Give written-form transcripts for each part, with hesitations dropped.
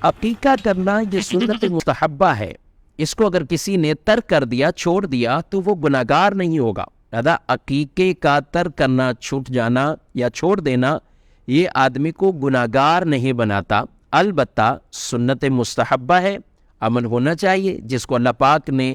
عقیقہ کرنا یہ سنت مستحبہ ہے، اس کو اگر کسی نے ترک کر دیا، چھوڑ دیا، تو وہ گناہگار نہیں ہوگا۔ لہذا عقیقے کا ترک کرنا، چھوٹ جانا یا چھوڑ دینا یہ آدمی کو گناہگار نہیں بناتا، البتہ سنت مستحبہ ہے، عمل ہونا چاہیے۔ جس کو اللہ پاک نے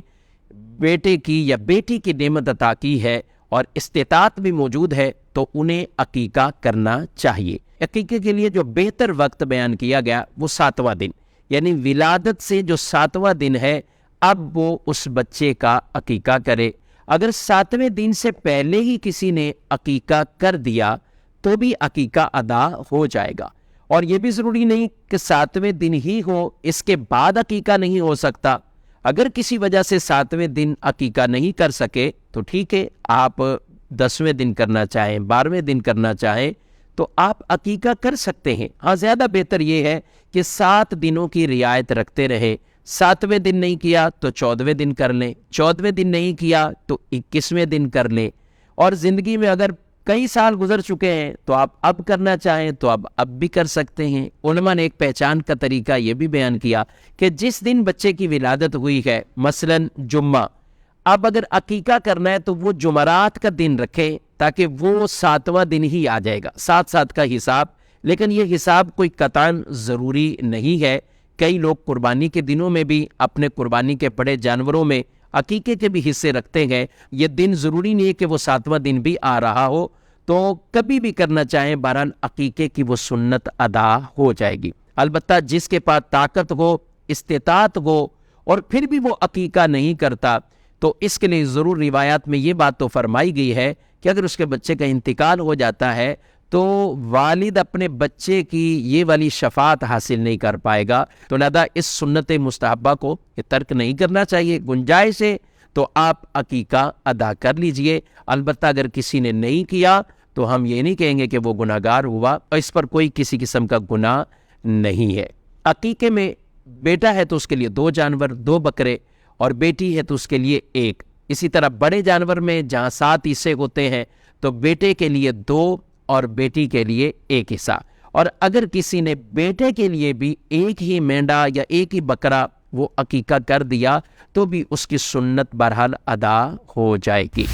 بیٹے کی یا بیٹی کی نعمت عطا کی ہے اور استطاعت بھی موجود ہے تو انہیں عقیقہ کرنا چاہیے۔ عقیقے کے لیے جو بہتر وقت بیان کیا گیا وہ 7واں دن، یعنی ولادت سے جو 7واں دن ہے اب وہ اس بچے کا عقیقہ کرے۔ اگر 7ویں دن سے پہلے ہی کسی نے عقیقہ کر دیا تو بھی عقیقہ ادا ہو جائے گا، اور یہ بھی ضروری نہیں کہ 7ویں دن ہی ہو، اس کے بعد عقیقہ نہیں ہو سکتا۔ اگر کسی وجہ سے 7ویں دن عقیقہ نہیں کر سکے تو ٹھیک ہے، آپ 10ویں دن کرنا چاہیں، 12ویں دن کرنا چاہیں تو آپ عقیقہ کر سکتے ہیں۔ ہاں، زیادہ بہتر یہ ہے کہ 7 دنوں کی رعایت رکھتے رہے۔ 7ویں دن نہیں کیا تو 14ویں دن کر لیں، 14ویں دن نہیں کیا تو 21ویں دن کر لیں، اور زندگی میں اگر کئی سال گزر چکے ہیں تو آپ اب کرنا چاہیں تو اب بھی کر سکتے ہیں۔ علماء نے ایک پہچان کا طریقہ یہ بھی بیان کیا کہ جس دن بچے کی ولادت ہوئی ہے، مثلا جمعہ، اب اگر عقیقہ کرنا ہے تو وہ جمعرات کا دن رکھیں تاکہ وہ 7واں دن ہی آ جائے گا، 7 کا حساب۔ لیکن یہ حساب کوئی قطعاً ضروری نہیں ہے۔ کئی لوگ قربانی کے دنوں میں بھی اپنے قربانی کے پڑے جانوروں میں عقیقے کے بھی حصے رکھتے ہیں۔ یہ دن ضروری نہیں ہے کہ وہ 7واں دن بھی آ رہا ہو، تو کبھی بھی کرنا چاہیں، بہرحال عقیقے کی وہ سنت ادا ہو جائے گی۔ البتہ جس کے پاس طاقت ہو، استطاعت ہو، اور پھر بھی وہ عقیقہ نہیں کرتا تو اس کے لیے ضرور روایات میں یہ بات تو فرمائی گئی ہے کہ اگر اس کے بچے کا انتقال ہو جاتا ہے تو والد اپنے بچے کی یہ والی شفاعت حاصل نہیں کر پائے گا، تو لہذا اس سنت مستحبہ کو یہ ترک نہیں کرنا چاہیے۔ گنجائش ہے تو آپ عقیقہ ادا کر لیجئے۔ البتہ اگر کسی نے نہیں کیا تو ہم یہ نہیں کہیں گے کہ وہ گناہگار ہوا، اور اس پر کوئی کسی قسم کا گناہ نہیں ہے۔ عقیقے میں بیٹا ہے تو اس کے لیے 2 جانور، 2 بکرے، اور بیٹی ہے تو اس کے لیے 1۔ اسی طرح بڑے جانور میں جہاں 7 حصے ہوتے ہیں تو بیٹے کے لیے 2 اور بیٹی کے لیے 1 حصہ، اور اگر کسی نے بیٹے کے لیے بھی 1 ہی مینڈا یا 1 ہی بکرا وہ عقیقہ کر دیا تو بھی اس کی سنت بہرحال ادا ہو جائے گی۔